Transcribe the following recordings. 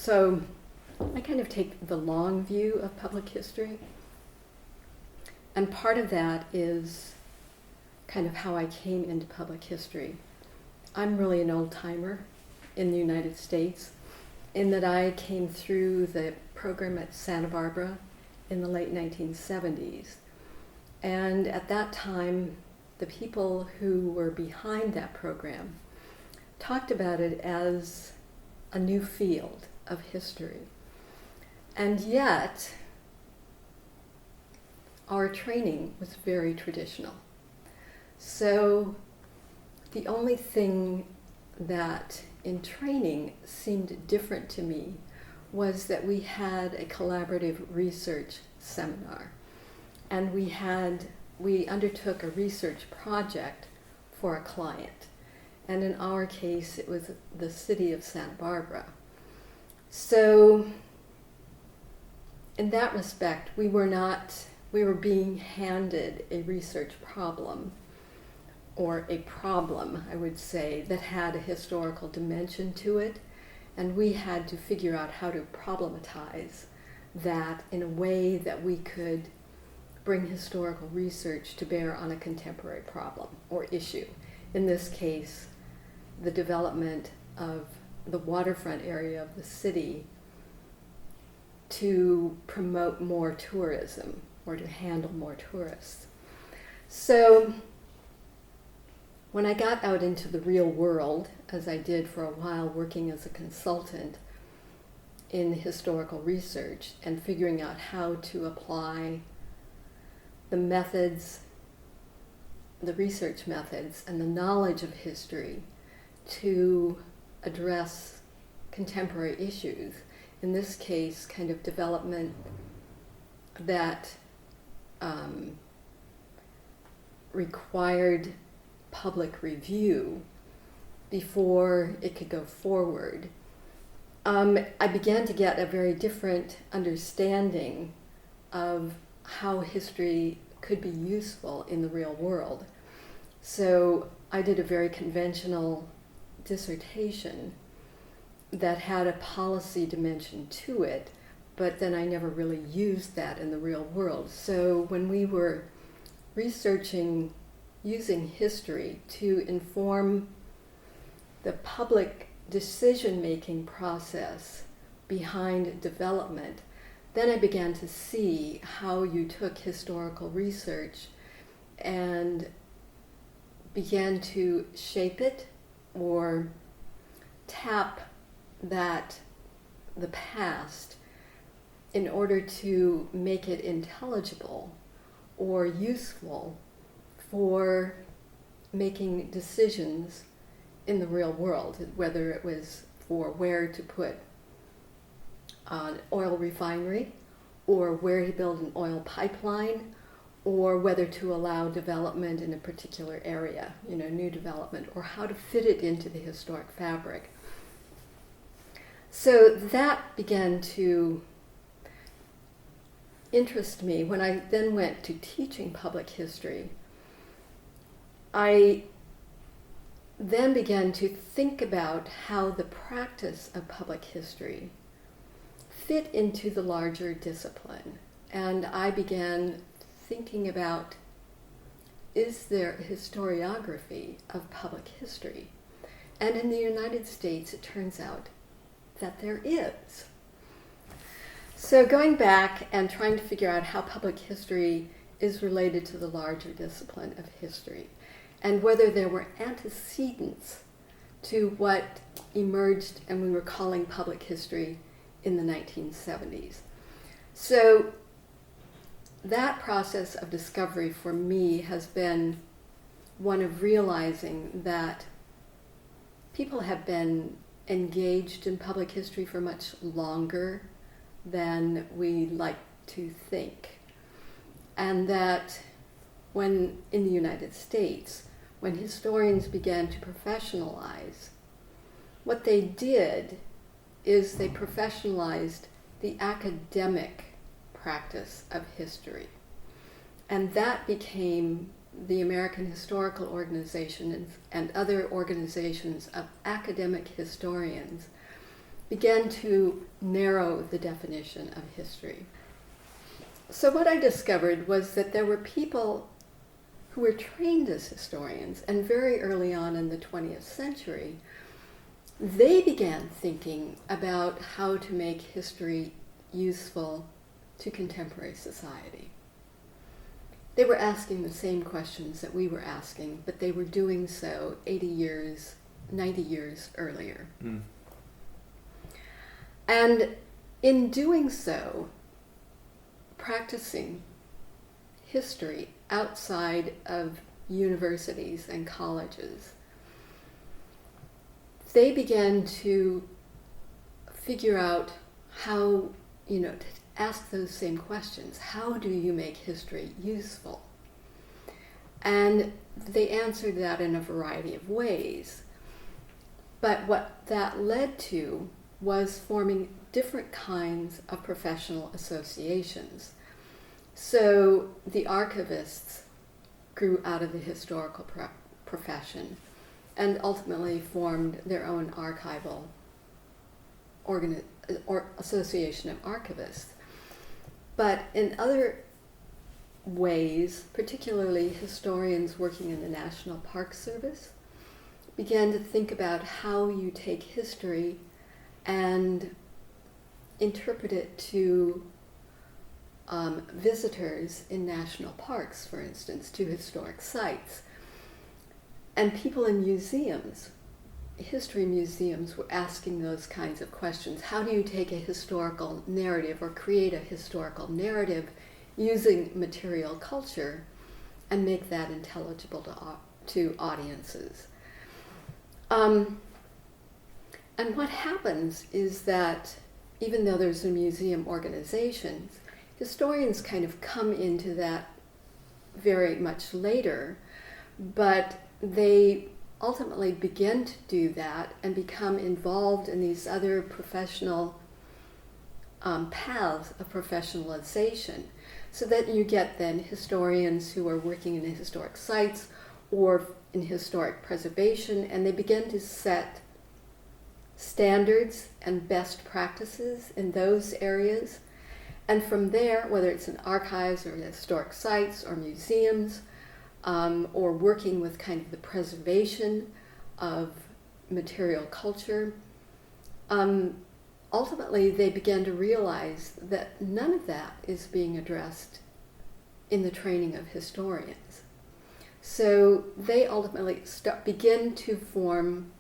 So I kind of take the long view of public history. And part of that is kind of how I came into public history. I'm really an old timer in the United States, in that I came through the program at Santa Barbara in the late 1970s. And at that time, the people who were behind that program talked about it as a new field of history. And yet, our training was very traditional. So the only thing that in training seemed different to me was that we had a collaborative research seminar. And we undertook a research project for a client. And in our case, it was the city of Santa Barbara. So in that respect, we were being handed a research problem, or a problem, I would say, that had a historical dimension to it, and we had to figure out how to problematize that in a way that we could bring historical research to bear on a contemporary problem or issue. In this case, the development of the waterfront area of the city to promote more tourism or to handle more tourists. So when I got out into the real world, as I did for a while working as a consultant in historical research and figuring out how to apply the methods, the research methods, and the knowledge of history to address contemporary issues, in this case, kind of development that required public review before it could go forward, I began to get a very different understanding of how history could be useful in the real world. So I did a very conventional dissertation that had a policy dimension to it, but then I never really used that in the real world. So when we were researching using history to inform the public decision-making process behind development, then I began to see how you took historical research and began to shape it or tap the past in order to make it intelligible or useful for making decisions in the real world, whether it was for where to put an oil refinery, or where to build an oil pipeline, or whether to allow development in a particular area, new development, or how to fit it into the historic fabric. So that began to interest me. When I then went to teaching public history, I then began to think about how the practice of public history fit into the larger discipline. And I began thinking about, is there a historiography of public history? And in the United States, it turns out that there is. So going back and trying to figure out how public history is related to the larger discipline of history, and whether there were antecedents to what emerged and we were calling public history in the 1970s. So that process of discovery for me has been one of realizing that people have been engaged in public history for much longer than we like to think. And that when, in the United States, when historians began to professionalize, what they did is they professionalized the academic practice of history. And that became the American Historical Organization and other organizations of academic historians began to narrow the definition of history. So what I discovered was that there were people who were trained as historians, and very early on in the 20th century, they began thinking about how to make history useful to contemporary society. They were asking the same questions that we were asking, but they were doing so 80 years, 90 years earlier. Mm. And in doing so, practicing history outside of universities and colleges, they began to figure out how, to ask those same questions. How do you make history useful? And they answered that in a variety of ways. But what that led to was forming different kinds of professional associations. So the archivists grew out of the historical profession and ultimately formed their own archival association of archivists. But in other ways, particularly historians working in the National Park Service, began to think about how you take history and interpret it to visitors in national parks, for instance, to historic sites. And people in museums, history museums, were asking those kinds of questions. How do you take a historical narrative or create a historical narrative using material culture and make that intelligible to audiences? And what happens is that even though there's a museum organization, historians kind of come into that very much later, but they ultimately begin to do that and become involved in these other professional paths of professionalization, so that you get then historians who are working in historic sites or in historic preservation, and they begin to set standards and best practices in those areas. And from there, whether it's in archives or historic sites or museums, or working with kind of the preservation of material culture, ultimately they began to realize that none of that is being addressed in the training of historians. So they ultimately begin to form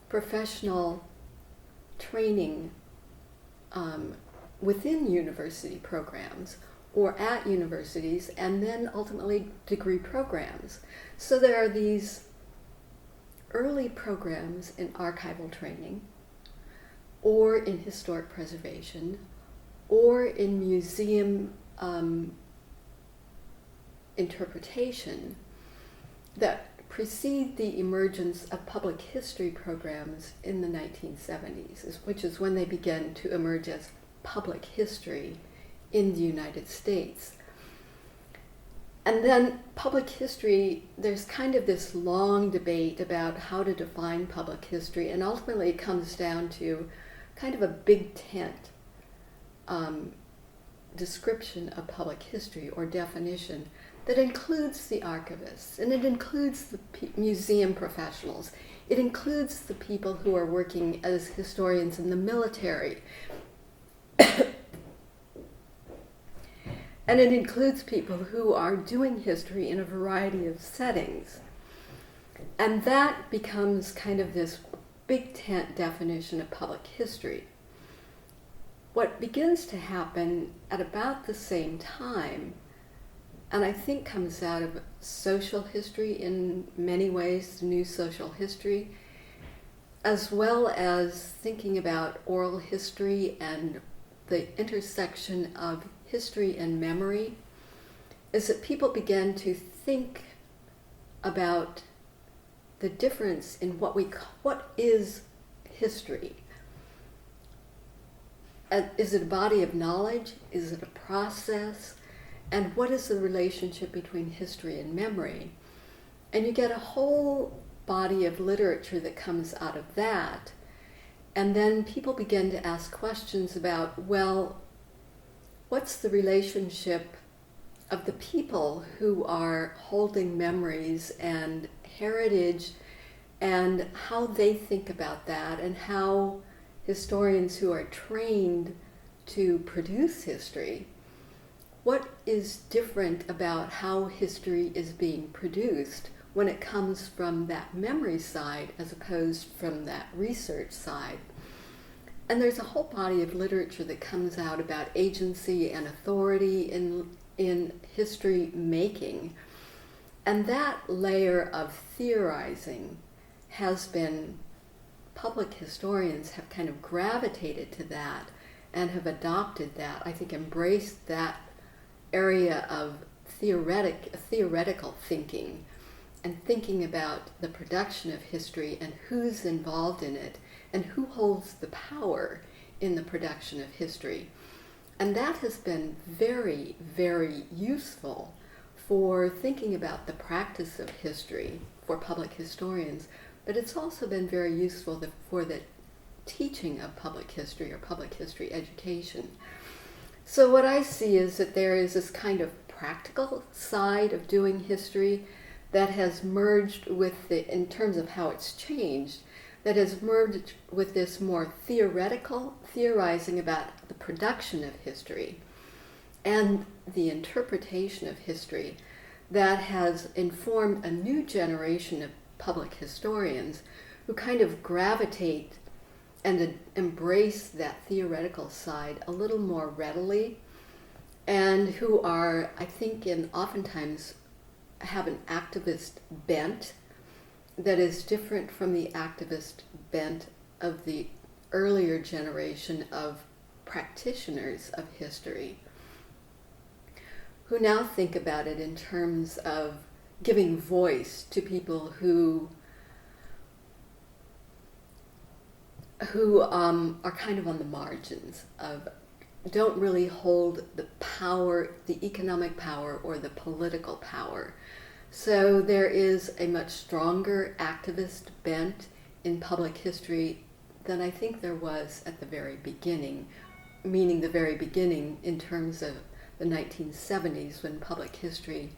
professional training within university programs or at universities, and then ultimately degree programs. So there are these early programs in archival training, or in historic preservation, or in museum interpretation that precede the emergence of public history programs in the 1970s, which is when they began to emerge as public history in the United States. And then public history, there's kind of this long debate about how to define public history, and ultimately it comes down to kind of a big tent description of public history or definition that includes the archivists, and it includes the museum professionals. It includes the people who are working as historians in the military. And it includes people who are doing history in a variety of settings. And that becomes kind of this big tent definition of public history. What begins to happen at about the same time, and I think comes out of social history in many ways, new social history, as well as thinking about oral history and the intersection of history and memory, is that people began to think about the difference in what is history. Is it a body of knowledge? Is it a process? And what is the relationship between history and memory? And you get a whole body of literature that comes out of that. And then people begin to ask questions about, well, what's the relationship of the people who are holding memories and heritage, and how they think about that, and how historians who are trained to produce history, what is different about how history is being produced when it comes from that memory side as opposed from that research side. And there's a whole body of literature that comes out about agency and authority in history making. And that layer of theorizing has been, public historians have kind of gravitated to that and have adopted that, I think embraced that area of theoretical thinking and thinking about the production of history and who's involved in it and who holds the power in the production of history. And that has been very, very useful for thinking about the practice of history for public historians, but it's also been very useful for the teaching of public history or public history education. So what I see is that there is this kind of practical side of doing history that has merged with in terms of how it's changed, that has merged with this more theoretical theorizing about the production of history and the interpretation of history that has informed a new generation of public historians who kind of gravitate and embrace that theoretical side a little more readily, and who are, I think, oftentimes have an activist bent that is different from the activist bent of the earlier generation of practitioners of history, who now think about it in terms of giving voice to people who are kind of on the margins of, don't really hold the power, the economic power or the political power. So there is a much stronger activist bent in public history than I think there was at the very beginning, meaning the very beginning in terms of the 1970s, when public history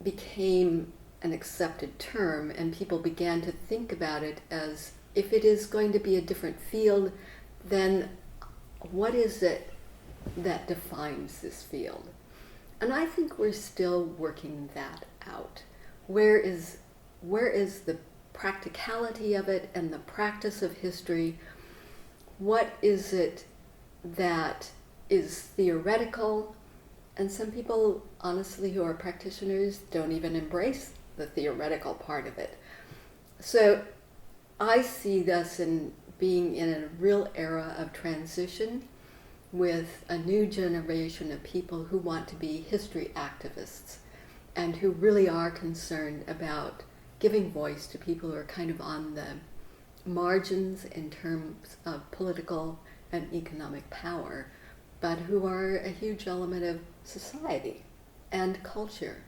became an accepted term and people began to think about it as, if it is going to be a different field, then what is it that defines this field? And I think we're still working that out. Where is the practicality of it and the practice of history? What is it that is theoretical? And some people, honestly, who are practitioners, don't even embrace the theoretical part of it. So I see us in being in a real era of transition with a new generation of people who want to be history activists and who really are concerned about giving voice to people who are kind of on the margins in terms of political and economic power, but who are a huge element of society and culture.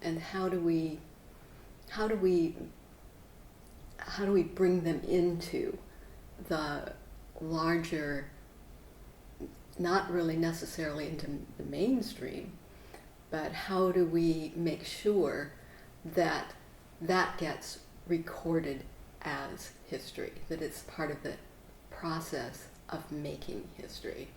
And how do we bring them into the larger, not really necessarily into the mainstream, but how do we make sure that that gets recorded as history, that it's part of the process of making history?